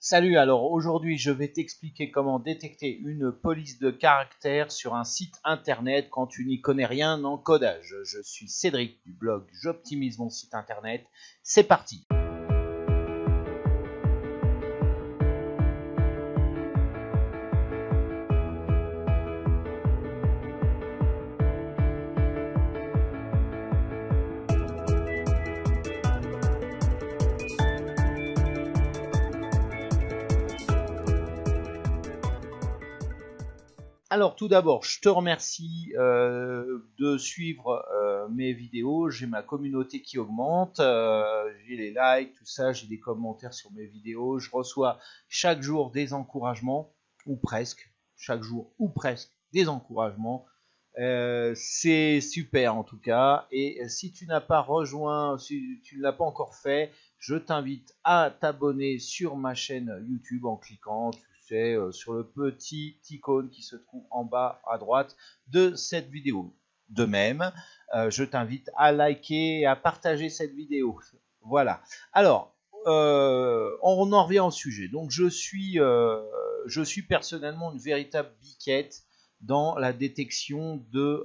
Salut, alors aujourd'hui je vais t'expliquer comment détecter une police de caractère sur un site internet quand tu n'y connais rien en codage. Je suis Cédric du blog J'optimise mon site internet. C'est parti! Alors tout d'abord, je te remercie de suivre mes vidéos. J'ai ma communauté qui augmente, j'ai les likes, tout ça, j'ai des commentaires sur mes vidéos. Je reçois chaque jour des encouragements, ou presque, chaque jour ou presque des encouragements. C'est super en tout cas. Et si tu n'as pas rejoint, si tu ne l'as pas encore fait, je t'invite à t'abonner sur ma chaîne YouTube en cliquant sur le petit icône qui se trouve en bas à droite de cette vidéo. De même, je t'invite à liker et à partager cette vidéo. Voilà. Alors, on en revient au sujet. Donc, je suis personnellement une véritable biquette dans la détection de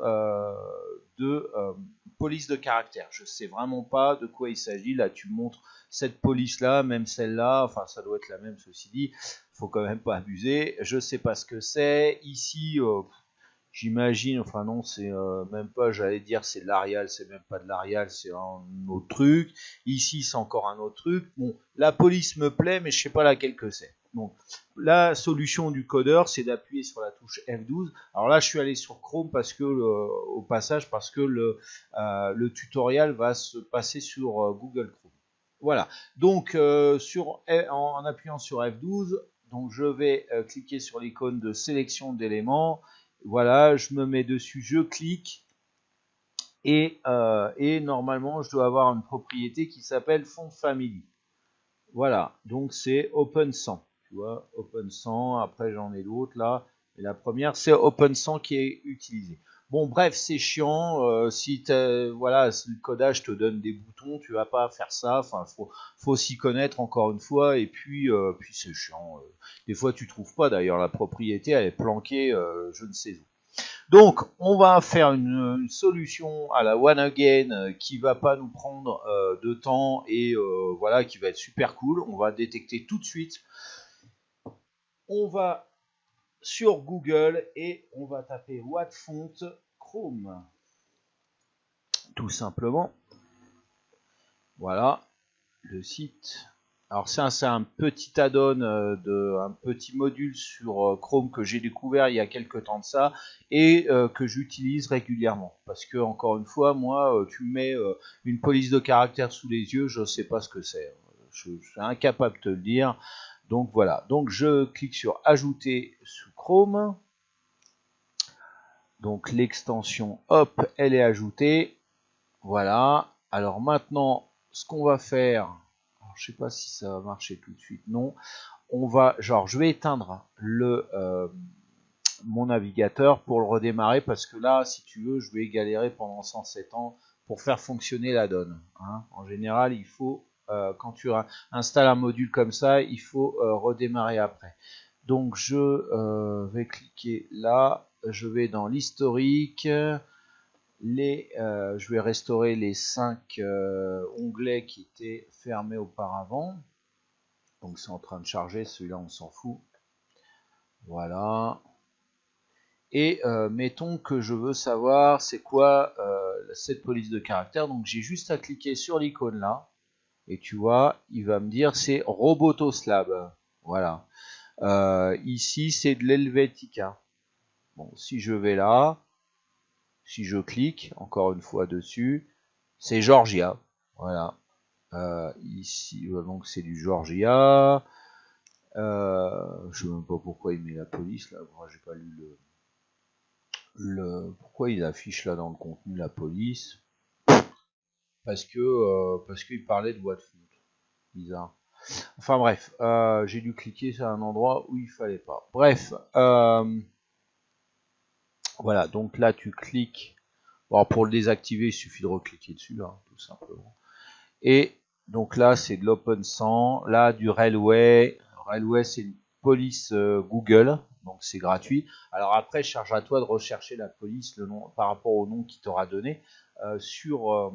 police de caractère. Je ne sais vraiment pas de quoi il s'agit. Là, tu me montres cette police-là, même celle-là. Enfin, ça doit être la même, ceci dit. Faut quand même pas abuser. Je sais pas ce que c'est. Ici, j'imagine, enfin non, c'est même pas, j'allais dire c'est de l'Arial, c'est même pas de l'Arial, c'est un autre truc. Ici, c'est encore un autre truc. Bon, la police me plaît, mais je sais pas laquelle que c'est. Donc, la solution du codeur, c'est d'appuyer sur la touche F12. Alors là, je suis allé sur Chrome parce que, au passage, parce que le tutoriel va se passer sur Google Chrome. Voilà. Donc, en appuyant sur F12, donc je vais cliquer sur l'icône de sélection d'éléments. Voilà, je me mets dessus, je clique et normalement je dois avoir une propriété qui s'appelle font family. Voilà, donc c'est Open 100. Tu vois, Open 100, après j'en ai d'autres là. Et la première, c'est Open 100 qui est utilisée. Bon, bref, c'est chiant. Si voilà, le codage te donne des boutons, tu vas pas faire ça. Enfin, faut s'y connaître encore une fois. Et puis c'est chiant. Des fois, tu trouves pas. D'ailleurs, la propriété, elle est planquée, je ne sais où. Donc, on va faire une solution à la one again qui va pas nous prendre de temps et voilà, qui va être super cool. On va détecter tout de suite. On va sur Google et on va taper Whatfont Chrome. Tout simplement. Voilà, le site. Alors ça, c'est un petit add-on, un petit module sur Chrome que j'ai découvert il y a quelques temps de ça et que j'utilise régulièrement. Parce que encore une fois, moi, tu me mets une police de caractère sous les yeux, je ne sais pas ce que c'est. Je suis incapable de te le dire. Donc voilà. Donc je clique sur Ajouter sous Chrome. Donc l'extension, hop, elle est ajoutée. Voilà. Alors maintenant, ce qu'on va faire, je sais pas si ça va marcher tout de suite, non. On va, je vais éteindre mon navigateur pour le redémarrer parce que là, si tu veux, je vais galérer pendant 107 ans pour faire fonctionner la donne. Hein. En général, il faut, quand tu installes un module comme ça, il faut redémarrer après. Donc, je vais cliquer là, je vais dans l'historique. Je vais restaurer les 5 onglets qui étaient fermés auparavant. Donc c'est en train de charger, celui-là on s'en fout. Voilà. Et mettons que je veux savoir c'est quoi cette police de caractère. Donc j'ai juste à cliquer sur l'icône là. Et tu vois, il va me dire c'est Robotoslab. Voilà. Ici c'est de l'Helvetica. Bon, si je vais là, si je clique encore une fois dessus, c'est Georgia. Voilà. Ici, donc c'est du Georgia. Je sais même pas pourquoi il met la police là. Moi, j'ai pas lu pourquoi il affiche là dans le contenu la police. Parce qu'il parlait de Whatfont. Bizarre. Enfin bref, j'ai dû cliquer sur un endroit où il fallait pas. Bref, voilà. Donc là, tu cliques. Bon, pour le désactiver, il suffit de recliquer dessus, hein, tout simplement. Et donc là, c'est de l'Open 100, là du Railway Railway, c'est une police Google, donc c'est gratuit. Alors après, charge à toi de rechercher la police, le nom, par rapport au nom qu'il t'aura donné sur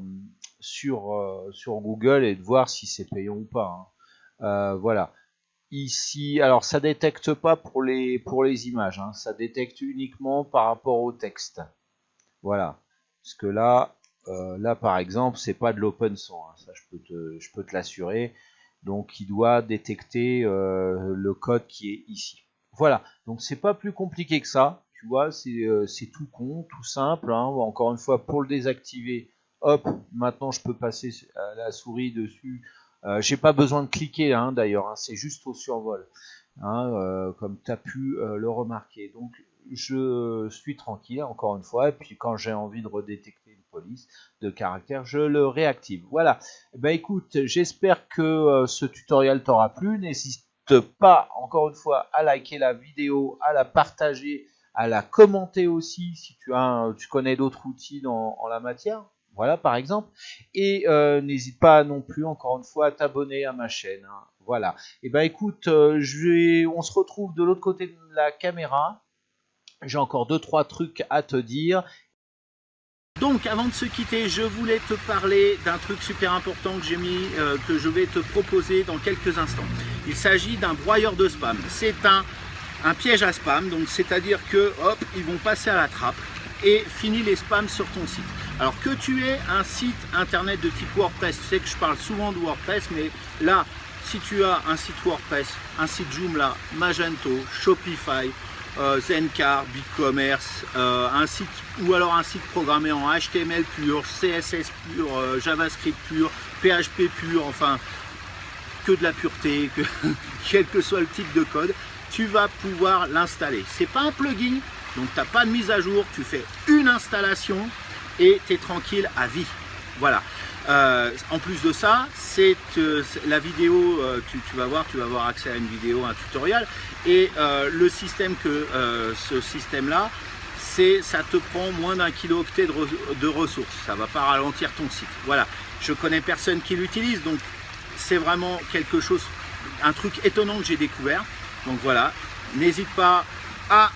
Google et de voir si c'est payant ou pas. Hein. Voilà. Ici, alors ça détecte pas pour les images, hein, ça détecte uniquement par rapport au texte. Voilà. Parce que là par exemple, c'est pas de l'open source, hein, ça je peux te l'assurer. Donc il doit détecter le code qui est ici. Voilà, donc c'est pas plus compliqué que ça, tu vois, c'est tout con, tout simple. Hein. Encore une fois, pour le désactiver, hop, maintenant je peux passer la souris dessus. J'ai pas besoin de cliquer hein, d'ailleurs, hein, c'est juste au survol, hein, comme tu as pu le remarquer. Donc je suis tranquille encore une fois, et puis quand j'ai envie de redétecter une police de caractère, je le réactive. Voilà, ben écoute, j'espère que ce tutoriel t'aura plu. N'hésite pas encore une fois à liker la vidéo, à la partager, à la commenter aussi si tu connais d'autres outils en la matière. Voilà par exemple, et n'hésite pas non plus encore une fois à t'abonner à ma chaîne. Hein. Voilà, et ben écoute, on se retrouve de l'autre côté de la caméra. J'ai encore 2-3 trucs à te dire. Donc avant de se quitter, je voulais te parler d'un truc super important que j'ai mis, que je vais te proposer dans quelques instants. Il s'agit d'un broyeur de spam. C'est un piège à spam, donc c'est-à-dire que hop, ils vont passer à la trappe et finir les spams sur ton site. Alors que tu aies un site internet de type WordPress, tu sais que je parle souvent de WordPress, mais là, si tu as un site WordPress, un site Joomla, Magento, Shopify, Zencar, BigCommerce, un site ou alors un site programmé en HTML pur, CSS pur, JavaScript pur, PHP pur, enfin que de la pureté, quel que soit le type de code, tu vas pouvoir l'installer. C'est pas un plugin, donc tu n'as pas de mise à jour, tu fais une installation et tu es tranquille à vie. Voilà. En plus de ça, c'est la vidéo, tu vas avoir accès à une vidéo, un tutoriel, et le système ce système-là, ça te prend moins d'1 kilooctet de ressources. Ça va pas ralentir ton site. Voilà. Je connais personne qui l'utilise, donc c'est vraiment quelque chose, un truc étonnant que j'ai découvert. Donc voilà. N'hésite pas à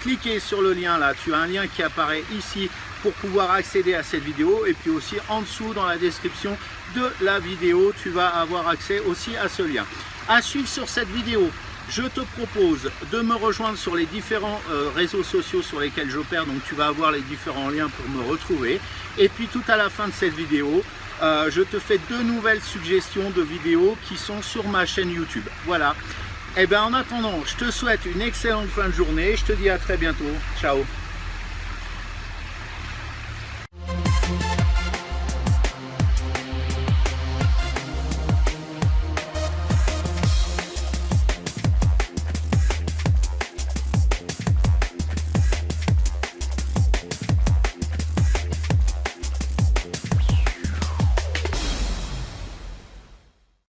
cliquer sur le lien là. Tu as un lien qui apparaît ici pour pouvoir accéder à cette vidéo, et puis aussi en dessous dans la description de la vidéo tu vas avoir accès aussi à ce lien. À suivre sur cette vidéo, je te propose de me rejoindre sur les différents réseaux sociaux sur lesquels j'opère, donc tu vas avoir les différents liens pour me retrouver, et puis tout à la fin de cette vidéo je te fais 2 nouvelles suggestions de vidéos qui sont sur ma chaîne YouTube. Voilà, et bien en attendant, je te souhaite une excellente fin de journée, je te dis à très bientôt, ciao.